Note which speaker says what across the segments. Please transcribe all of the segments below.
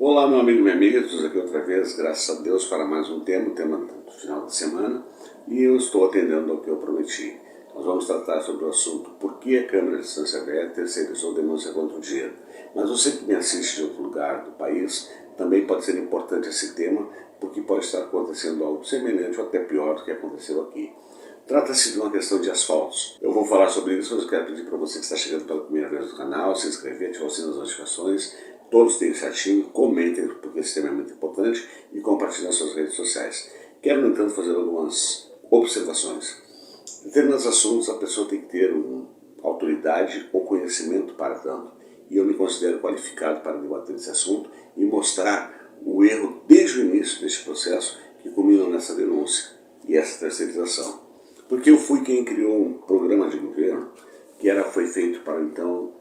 Speaker 1: Olá, meu amigo e minha amiga, estou aqui outra vez, graças a Deus, para mais um tema do final de semana, e eu estou atendendo ao que eu prometi. Nós vamos tratar sobre o assunto por que a Câmara de Distância Velha terceirizou denúncia contra o dinheiro. Mas você que me assiste de outro lugar do país, também pode ser importante esse tema, porque pode estar acontecendo algo semelhante ou até pior do que aconteceu aqui. Trata-se de uma questão de asfaltos. Eu vou falar sobre isso, mas eu quero pedir para você que está chegando pela primeira vez no canal, se inscrever, ativar o sino das notificações, todos têm certinho, comentem, porque esse tema é muito importante, e compartilhem nas suas redes sociais. Quero, no entanto, fazer algumas observações. Em determinados assuntos, a pessoa tem que ter autoridade ou conhecimento para tanto. E eu me considero qualificado para debater esse assunto e mostrar o erro desde o início deste processo que culminou nessa denúncia e essa terceirização. Porque eu fui quem criou um programa de governo que foi feito para então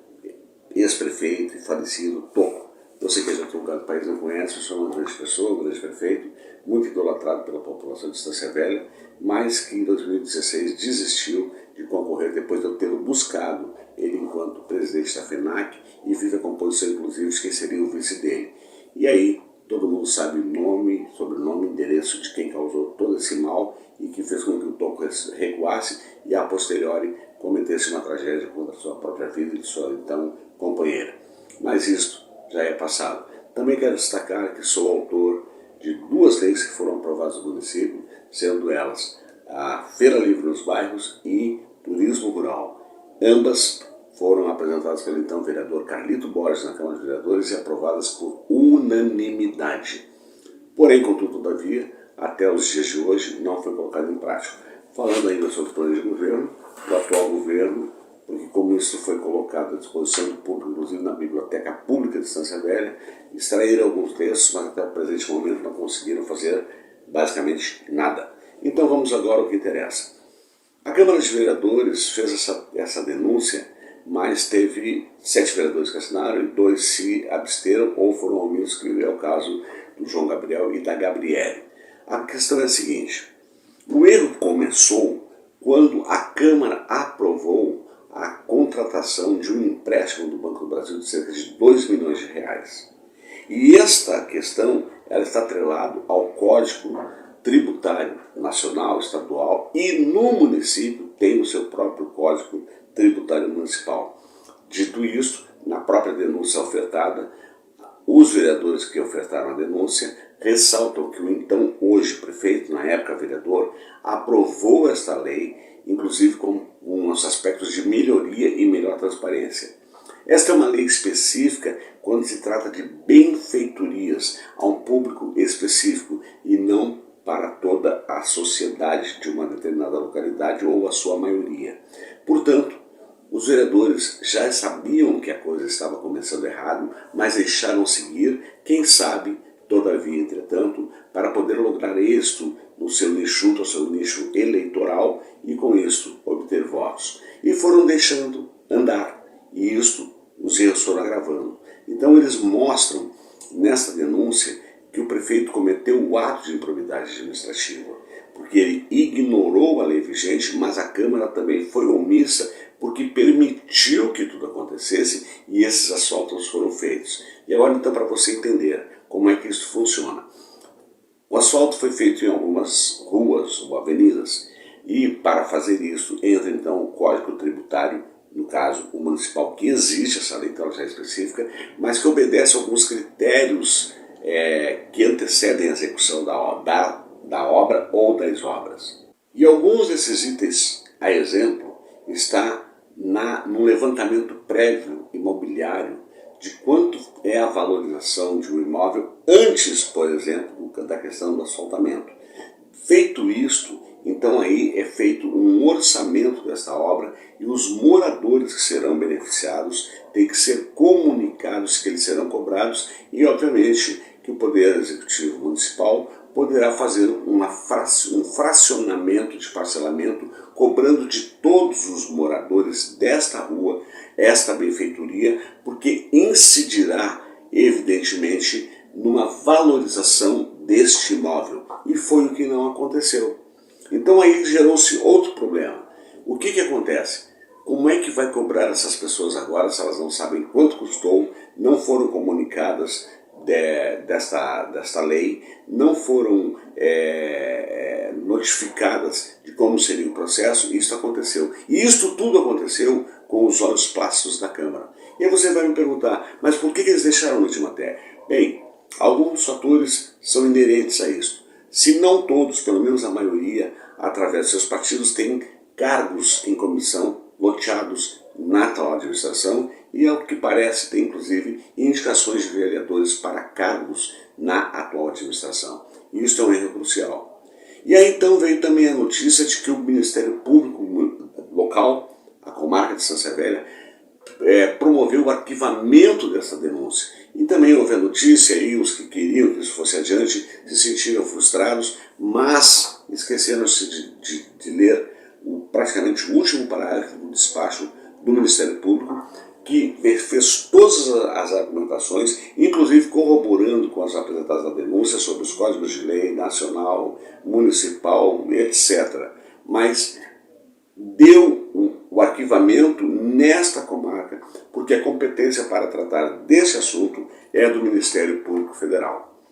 Speaker 1: ex-prefeito e falecido Toco. Você que é de outro lugar do país não conhece, eu sou uma grande pessoa, um grande prefeito, muito idolatrado pela população de Distância Velha, mas que em 2016 desistiu de concorrer depois de eu tê-lo buscado, ele enquanto presidente da FENAC, e fiz a composição inclusive de quem seria o vice dele. E aí todo mundo sabe o nome, sobrenome, endereço de quem causou todo esse mal e que fez com que o Toco recuasse e a posteriori cometesse uma tragédia contra a sua própria vida e de sua então companheira. Mas isto já é passado. Também quero destacar que sou autor de duas leis que foram aprovadas no município, sendo elas a Feira Livre nos Bairros e Turismo Rural. Ambas foram apresentadas pelo então vereador Carlito Borges na Câmara de Vereadores e aprovadas por unanimidade. Porém, contudo, todavia, até os dias de hoje não foi colocado em prática. Falando ainda sobre o plano de governo, o atual governo, porque como isso foi colocado à disposição do público, inclusive na Biblioteca Pública de Distância Velha, extraíram alguns textos, mas até o presente momento não conseguiram fazer basicamente nada. Então vamos agora ao que interessa. A Câmara de Vereadores fez essa denúncia, mas teve 7 vereadores que assinaram e 2 se absteram ou foram omissos, que é o caso do João Gabriel e da Gabriele. A questão é a seguinte: o erro começou quando a Câmara aprovou a contratação de um empréstimo do Banco do Brasil de cerca de 2 milhões de reais. E esta questão ela está atrelada ao Código Tributário Nacional, Estadual, e no município tem o seu próprio Código Tributário Municipal. Dito isto, na própria denúncia ofertada, os vereadores que ofertaram a denúncia ressaltam que o então hoje prefeito, na época vereador, aprovou esta lei, inclusive com uns aspectos de melhoria e melhor transparência. Esta é uma lei específica quando se trata de benfeitorias a um público específico e não para toda a sociedade de uma determinada localidade ou a sua maioria. Portanto, os vereadores já sabiam que a coisa estava começando errado, mas deixaram seguir, quem sabe, todavia, entretanto, para poder lograr êxito no seu nicho, junto ao seu nicho eleitoral e com isso obter votos. E foram deixando andar, e isto os erros foram agravando. Então eles mostram nessa denúncia que o prefeito cometeu o ato de improbidade administrativa, porque ele ignorou a lei vigente, mas a Câmara também foi omissa porque permitiu que tudo acontecesse e esses asfaltos foram feitos. E agora então, para você entender como é que isso funciona. O asfalto foi feito em algumas ruas ou avenidas e para fazer isso entra então o Código Tributário, no caso o municipal, que existe essa lei, então já é específica, mas que obedece a alguns critérios que antecedem a execução da obra ou das obras. E alguns desses itens, a exemplo, está no levantamento prévio imobiliário de quanto é a valorização de um imóvel antes, por exemplo, da questão do asfaltamento. Feito isto, então aí é feito um orçamento desta obra e os moradores que serão beneficiados têm que ser comunicados que eles serão cobrados e, obviamente, que o Poder Executivo Municipal poderá fazer um fracionamento de parcelamento, cobrando de todos os moradores desta rua esta benfeitoria, porque incidirá, evidentemente, numa valorização deste imóvel. E foi o que não aconteceu. Então aí gerou-se outro problema. O que acontece? Como é que vai cobrar essas pessoas agora se elas não sabem quanto custou, não foram comunicadas desta lei não foram notificadas de como seria o processo, e isso aconteceu. E isso tudo aconteceu com os olhos plásticos da Câmara. E aí você vai me perguntar, mas por que eles deixaram a última até? Bem, alguns fatores são inerentes a isso. Se não todos, pelo menos a maioria, através de seus partidos, têm cargos em comissão loteados na atual administração, e ao que parece tem inclusive indicações de vereadores para cargos na atual administração. E isso é um erro crucial. E aí então veio também a notícia de que o Ministério Público local, a comarca de Estância Velha, promoveu o arquivamento dessa denúncia. E também houve a notícia, e os que queriam que isso fosse adiante se sentiram frustrados, mas esqueceram-se de ler praticamente o último parágrafo do despacho do Ministério Público, que fez todas as argumentações, inclusive corroborando com as apresentadas na denúncia sobre os códigos de lei nacional, municipal, etc. Mas deu o arquivamento nesta comarca, porque a competência para tratar desse assunto é do Ministério Público Federal.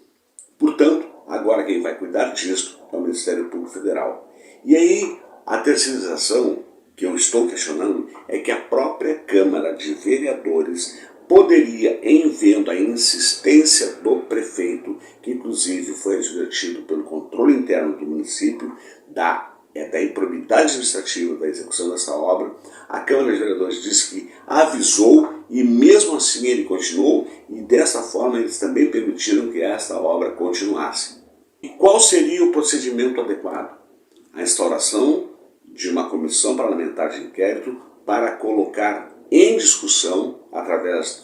Speaker 1: Portanto, agora quem vai cuidar disso é o Ministério Público Federal. E aí, a terceirização que eu estou questionando é que a própria Câmara de Vereadores poderia, em vendo a insistência do prefeito, que inclusive foi advertido pelo controle interno do município da improbidade administrativa da execução dessa obra, a Câmara de Vereadores disse que avisou e mesmo assim ele continuou, e dessa forma eles também permitiram que esta obra continuasse. E qual seria o procedimento adequado? A instauração de uma comissão parlamentar de inquérito para colocar em discussão, através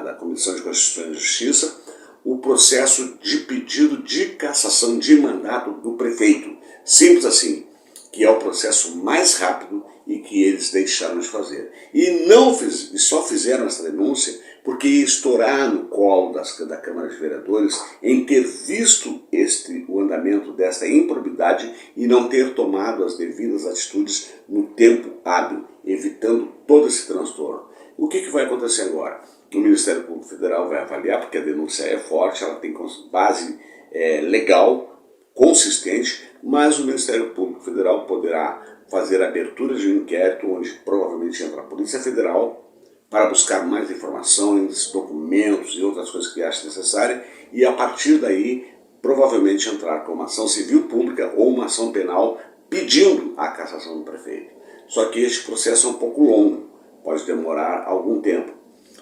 Speaker 1: da Comissão de Constituição e Justiça, o processo de pedido de cassação de mandato do prefeito. Simples assim, que é o processo mais rápido e que eles deixaram de fazer. E só fizeram essa denúncia porque ia estourar no colo da Câmara de Vereadores em ter visto o andamento desta improbidade e não ter tomado as devidas atitudes no tempo hábil, evitando todo esse transtorno. O que vai acontecer agora? O Ministério Público Federal vai avaliar, porque a denúncia é forte, ela tem base legal, consistente, mas o Ministério Público Federal poderá fazer a abertura de um inquérito onde provavelmente entra a Polícia Federal para buscar mais informações, documentos e outras coisas que ache necessária, e a partir daí provavelmente entrar com uma ação civil pública ou uma ação penal pedindo a cassação do prefeito. Só que este processo é um pouco longo, pode demorar algum tempo.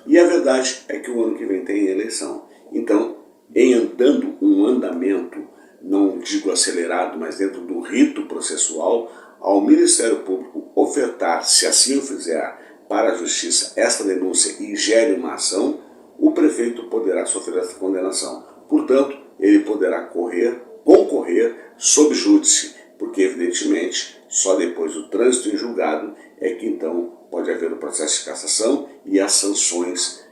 Speaker 1: E a verdade é que o ano que vem tem eleição. Então, em dando um andamento, não digo acelerado, mas dentro do rito processual, ao Ministério Público ofertar, se assim o fizer, para a Justiça esta denúncia e gere uma ação, o prefeito poderá sofrer essa condenação. Portanto, ele poderá concorrer sob júdice, porque evidentemente só depois do trânsito em julgado é que então pode haver o processo de cassação e as sanções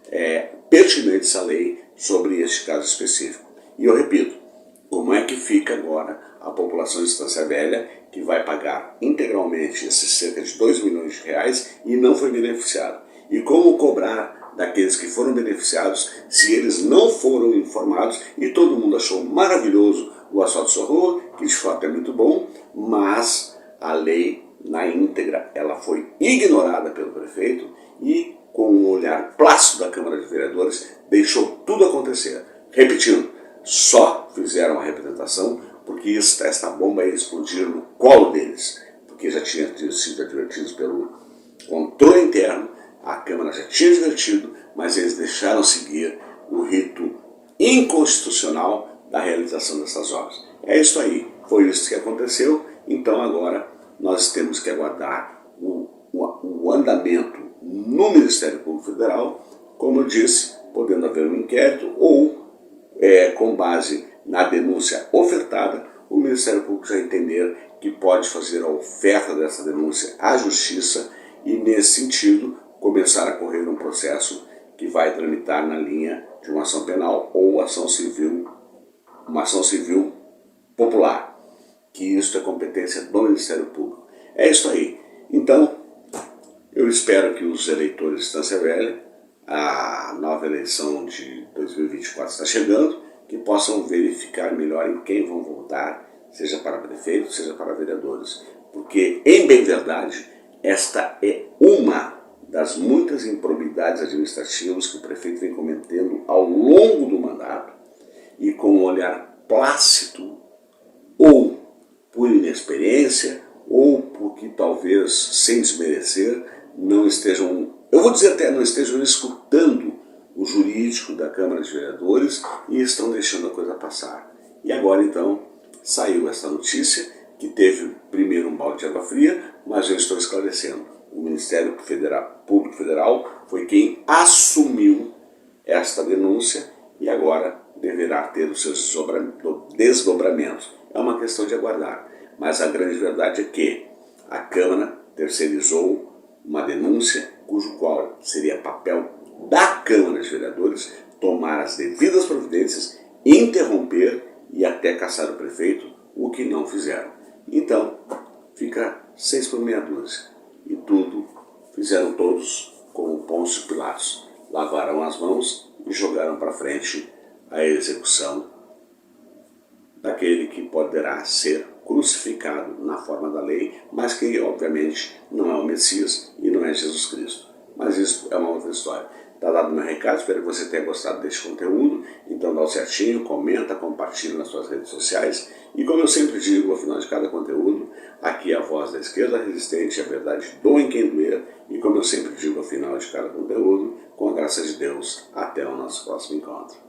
Speaker 1: pertinentes à lei sobre este caso específico. E eu repito, como é que fica agora a população de Estância Velha, que vai pagar integralmente esses cerca de 2 milhões de reais e não foi beneficiado? E como cobrar daqueles que foram beneficiados se eles não foram informados e todo mundo achou maravilhoso o asfalto sua rua, que de fato é muito bom, mas a lei na íntegra ela foi ignorada pelo prefeito e com um olhar plácido da Câmara de Vereadores deixou tudo acontecer. Repetindo, só fizeram a representação porque esta bomba ia explodir no colo deles, porque já tinha sido advertidos pelo controle interno, a Câmara já tinha advertido, mas eles deixaram seguir o rito inconstitucional da realização dessas obras. É isso aí, foi isso que aconteceu, então agora nós temos que aguardar o andamento no Ministério Público Federal, como eu disse, podendo haver um inquérito ou, com base na denúncia ofertada, o Ministério Público já entender que pode fazer a oferta dessa denúncia à Justiça e, nesse sentido, começar a correr um processo que vai tramitar na linha de uma ação penal ou ação civil, uma ação civil popular, que isso é competência do Ministério Público. É isso aí. Então, eu espero que os eleitores de Estância Velha a nova eleição de 2024 está chegando, que possam verificar melhor em quem vão votar, seja para prefeito, seja para vereadores. Porque, em bem verdade, esta é uma das muitas improbidades administrativas que o prefeito vem cometendo ao longo do mandato, e com um olhar plácido, ou por inexperiência, ou porque talvez, sem desmerecer, não estejam, eu vou dizer até, não estejam escutando o jurídico da Câmara de Vereadores e estão deixando a coisa passar. E agora, então, saiu essa notícia, que teve primeiro um balde de água fria, mas eu estou esclarecendo. O Ministério Público Federal foi quem assumiu esta denúncia e agora deverá ter os seus desdobramentos. É uma questão de aguardar. Mas a grande verdade é que a Câmara terceirizou uma denúncia cujo qual seria papel da Câmara de Vereadores tomar as devidas providências, interromper e até caçar o prefeito, o que não fizeram. Então, fica 6 por meia dúzia. E tudo fizeram todos como Pôncio Pilatos. Lavaram as mãos e jogaram para frente a execução daquele que poderá ser crucificado na forma da lei, mas que obviamente não é o Messias e não é Jesus Cristo. Mas isso é uma outra história. Está dado meu recado, espero que você tenha gostado deste conteúdo. Então dá o certinho, comenta, compartilha nas suas redes sociais. E como eu sempre digo ao final de cada conteúdo, aqui é a voz da esquerda resistente, a verdade doa em quem doer. E como eu sempre digo ao final de cada conteúdo, com a graça de Deus, até o nosso próximo encontro.